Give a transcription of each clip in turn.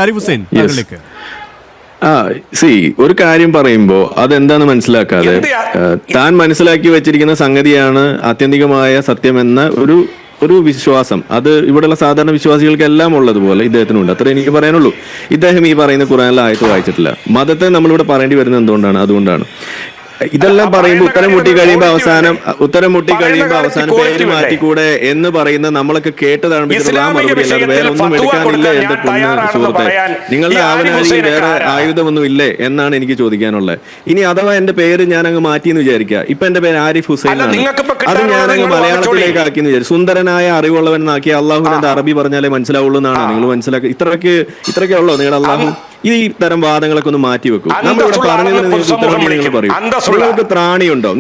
ആരിഫ് ഹുസൈൻ താങ്കളിലേക്ക്. ഒരു കാര്യം പറയുമ്പോ അതെന്താന്ന് മനസ്സിലാക്കാതെ താൻ മനസ്സിലാക്കി വെച്ചിരിക്കുന്ന സംഗതിയാണ് ആത്യന്തികമായ സത്യമെന്ന ഒരു വിശ്വാസം, അത് ഇവിടെയുള്ള സാധാരണ വിശ്വാസികൾക്കെല്ലാം ഉള്ളതുപോലെ ഇദ്ദേഹത്തിനുണ്ട്. അത്ര എനിക്ക് പറയാനുള്ളൂ. ഇദ്ദേഹം ഈ പറയുന്ന ഖുർആനിലെ ആയത്ത് വായിച്ചിട്ടില്ല. മതത്തെ നമ്മളിവിടെ പറയേണ്ടി വരുന്നത് എന്തുകൊണ്ടാണ്? അതുകൊണ്ടാണ് ഇതെല്ലാം പറയുമ്പോൾ ഉത്തരം മുട്ടി കഴിയുമ്പോൾ അവസാനം പേര് മാറ്റിക്കൂടെ എന്ന് പറയുന്ന നമ്മളൊക്കെ കേട്ടതാണ്. മറുപടി അല്ലാതെ വേറെ ഒന്നും എടുക്കാനില്ല എന്റെ പൊന്ന് സുഹൃത്തെ. നിങ്ങളുടെ ആവനാഴി വേറെ ആയുധമൊന്നും ഇല്ലേ എന്നാണ് എനിക്ക് ചോദിക്കാനുള്ളത്. ഇനി അഥവാ എന്റെ പേര് ഞാൻ അങ്ങ് മാറ്റിയെന്ന് വിചാരിക്കുക. ഇപ്പൊ എന്റെ പേര് ആരിഫ് ഹുസൈൻ ആണ്. അത് ഞാൻ അങ്ങ് മലയാളത്തിലേക്ക് ആക്കിയെന്ന് വിചാരിച്ചു. സുന്ദരനായ അറിവുള്ളവൻ എന്നാക്കി അള്ളാഹുവിന്റെ അറബി പറഞ്ഞാലേ മനസ്സിലാവുള്ളൂ എന്നാണ് നിങ്ങൾ മനസ്സിലാക്കുക. ഇത്രയൊക്കെ ഉള്ളോ നിങ്ങളുടെ അള്ളാഹു? ഈ തരം വാദങ്ങളൊക്കെ ഒന്ന് മാറ്റി വെക്കും. നമ്മളിവിടെ പറഞ്ഞതിന് നിങ്ങൾക്ക് ഉത്തരം നിങ്ങൾ പറയും. നിങ്ങൾക്ക് ത്രാണിയുണ്ടോ?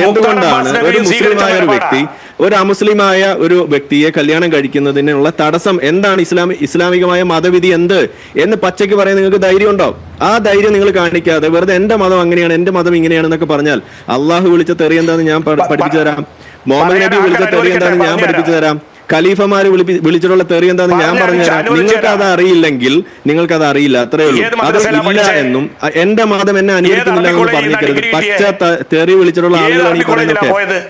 എന്തുകൊണ്ടാണ് ഒരു മുസ്ലിമായ ഒരു വ്യക്തി ഒരു അമുസ്ലിമായ ഒരു വ്യക്തിയെ കല്യാണം കഴിക്കുന്നതിനുള്ള തടസ്സം എന്താണ്? ഇസ്ലാമികമായ മതവിധി എന്ത് എന്ന് പച്ചയ്ക്ക് പറയാൻ നിങ്ങൾക്ക് ധൈര്യം ഉണ്ടോ? ആ ധൈര്യം നിങ്ങൾ കാണിക്കാതെ വെറുതെ എന്റെ മതം അങ്ങനെയാണ്, എന്റെ മതം ഇങ്ങനെയാണെന്നൊക്കെ പറഞ്ഞാൽ അള്ളാഹു വിളിച്ച തെറി എന്താന്ന് ഞാൻ പഠിപ്പിച്ചു തരാം. മുഹമ്മദ് നബി വിളിച്ച തെറി എന്താന്ന് ഞാൻ പഠിപ്പിച്ചു തരാം. ഖലീഫമാര് വിളിച്ചിട്ടുള്ള തെറി എന്താന്ന് ഞാൻ പറഞ്ഞുതരാം. നിങ്ങൾക്ക് അത് അറിയില്ലെങ്കിൽ നിങ്ങൾക്ക് അത് അറിയില്ല, അത്രേ ഉള്ളൂ. അത് ഇല്ല എന്നും എന്റെ മതം എന്നെ അനുവദിക്കുന്നില്ല എന്ന് പറഞ്ഞിരിക്കരുത്. പച്ച തെറി വിളിച്ചിട്ടുള്ള ആളുകളാണ് ഈ പറയുന്നതൊക്കെ.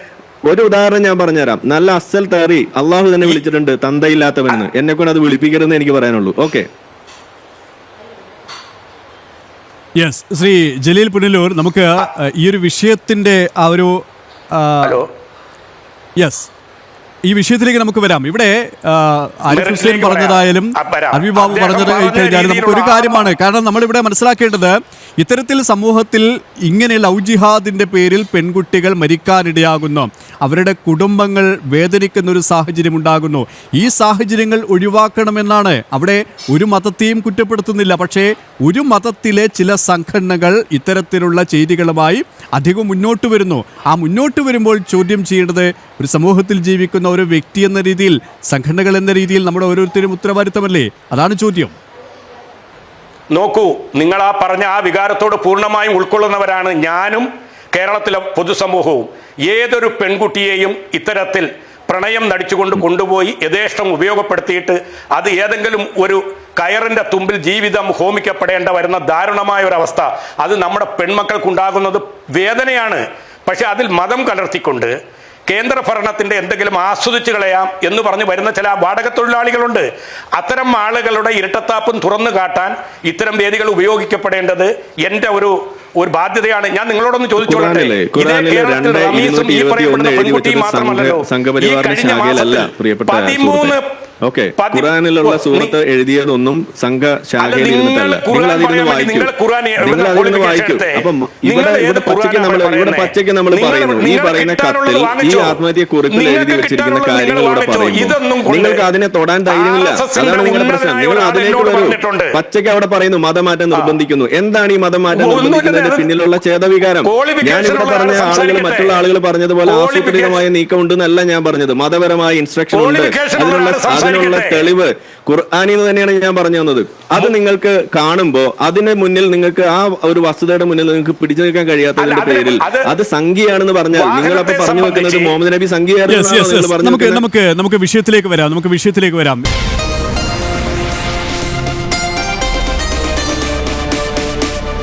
ഒരു ഉദാഹരണം ഞാൻ പറഞ്ഞുതരാം. നല്ല അസൽ തെറി അള്ളാഹു തന്നെ വിളിച്ചിട്ടുണ്ട്, തന്തയില്ലാത്തവനെന്ന്. എന്നെ കൊണ്ട് അത് വിളിപ്പിക്കരുതെന്ന് എനിക്ക് പറയാനുള്ളൂ. Okay, yes. ശ്രീ ജലീൽ പുനലൂർ, നമുക്ക് ഈ ഒരു വിഷയത്തിന്റെ ആ ഒരു യെസ് ഈ വിഷയത്തിലേക്ക് നമുക്ക് വരാം. ഇവിടെ ആരിഫ് ഹുസൈൻ പറഞ്ഞതായാലും അബി ബാബു പറഞ്ഞത് കഴിഞ്ഞാലും നമുക്ക് ഒരു കാര്യമാണ്. കാരണം നമ്മളിവിടെ മനസ്സിലാക്കേണ്ടത്, ഇത്തരത്തിൽ സമൂഹത്തിൽ ഇങ്ങനെ ലവ് ജിഹാദിന്റെ പേരിൽ പെൺകുട്ടികൾ മരിക്കാനിടയാകുന്നു, അവരുടെ കുടുംബങ്ങൾ വേദനിക്കുന്ന ഒരു സാഹചര്യം ഉണ്ടാകുന്നു. ഈ സാഹചര്യങ്ങൾ ഒഴിവാക്കണമെന്നാണ്. അവിടെ ഒരു മതത്തെയും കുറ്റപ്പെടുത്തുന്നില്ല. പക്ഷേ ഒരു മതത്തിലെ ചില സംഘടനകൾ ഇത്തരത്തിലുള്ള ചെയ്തികളുമായി അധികം മുന്നോട്ട് വരുന്നു. ആ മുന്നോട്ട് വരുമ്പോൾ ചോദ്യം ചെയ്യേണ്ടത് ഒരു സമൂഹത്തിൽ ജീവിക്കുന്ന ഒരു വ്യക്തി എന്ന രീതിയിൽ, സംഘടനകൾ എന്ന രീതിയിൽ നമ്മുടെ ഓരോരുത്തരും ഉത്തരവാദിത്തമല്ലേ? അതാണ് ചോദ്യം. നോക്കൂ, നിങ്ങൾ ആ പറഞ്ഞ ആ വികാരത്തോട് പൂർണ്ണമായും ഉൾക്കൊള്ളുന്നവരാണ് ഞാനും കേരളത്തിലെ പൊതുസമൂഹവും. ഏതൊരു പെൺകുട്ടിയെയും ഇത്തരത്തിൽ പ്രണയം നടിച്ചുകൊണ്ട് കൊണ്ടുപോയി യഥേഷ്ടം ഉപയോഗപ്പെടുത്തിയിട്ട് അത് ഏതെങ്കിലും ഒരു കയറിന്റെ തുമ്പിൽ ജീവിതം ഹോമിക്കപ്പെടേണ്ട വരുന്ന ദാരുണമായ ഒരവസ്ഥ, അത് നമ്മുടെ പെൺമക്കൾക്കുണ്ടാകുന്നത് വേദനയാണ്. പക്ഷെ അതിൽ മതം കലർത്തിക്കൊണ്ട് കേന്ദ്ര ഭരണത്തിന്റെ എന്തെങ്കിലും ആസ്വദിച്ചു കളയാം എന്ന് പറഞ്ഞ് വരുന്ന ചില വാടക തൊഴിലാളികളുണ്ട്. അത്തരം ആളുകളുടെ ഇരട്ടത്താപ്പും തുറന്നു കാട്ടാൻ ഇത്തരം വേദികൾ ഉപയോഗിക്കപ്പെടേണ്ടത് എന്റെ ഒരു ബാധ്യതയാണ്. ഞാൻ നിങ്ങളോടൊന്ന് ചോദിച്ചോളട്ടെ, ഈ പറയപ്പെടുന്ന പെൺകുട്ടി മാത്രമല്ലല്ലോ, ഈ കഴിഞ്ഞ മാസത്തിൽ ഖുറാനിലുള്ള സൂറത്ത് എഴുതിയതൊന്നും സംഘശാഖയിൽ ഇരുന്നിട്ടല്ല. നിങ്ങൾ അതിരുന്ന് വായിക്കൂ. അപ്പം ഇവിടെ പച്ചയ്ക്ക് നമ്മൾ പറയുന്നു, ഈ പറയുന്ന കത്തിൽ ഈ ആത്മഹത്യ കുറിപ്പിൽ എഴുതി വെച്ചിരിക്കുന്ന കാര്യങ്ങൾ ഇവിടെ പറയുന്നു. നിങ്ങൾക്ക് അതിനെ തൊടാൻ ധൈര്യമില്ല. അതാണ് നിങ്ങളുടെ പ്രശ്നം. നിങ്ങൾ അതിലേക്ക് വരൂ. പച്ചയ്ക്ക് അവിടെ പറയുന്നു മതമാറ്റം നിർബന്ധിക്കുന്നു. എന്താണ് ഈ മതമാറ്റം നിർബന്ധിക്കുന്നതിന് പിന്നിലുള്ള ചേതവികാരം? ഞാനിവിടെ പറഞ്ഞ ആളുകൾ, മറ്റുള്ള ആളുകൾ പറഞ്ഞതുപോലെ ആസൂത്രിതമായ നീക്കം ഉണ്ടെന്നല്ല ഞാൻ പറഞ്ഞത്. മതപരമായ ഇൻസ്ട്രക്ഷൻ ഉണ്ട്. അതിനുള്ള തെളിവ് ഖുർആനിൽ നിന്ന് തന്നെയാണ് ഞാൻ പറഞ്ഞു തന്നത്. അത് നിങ്ങൾക്ക് കാണുമ്പോ അതിന് മുന്നിൽ നിങ്ങൾക്ക് ആ ഒരു വസ്തുതയുടെ മുന്നിൽ നിങ്ങൾക്ക് പിടിച്ചു നിൽക്കാൻ കഴിയാത്തതിന്റെ പേരിൽ അത് സംഖ്യയാണെന്ന് പറഞ്ഞാൽ നിങ്ങൾ അപ്പൊ പറഞ്ഞു വെക്കുന്നത് മുഹമ്മദ് നബി സംഖ്യയായിരുന്നു. നമുക്ക് വിഷയത്തിലേക്ക് വരാം.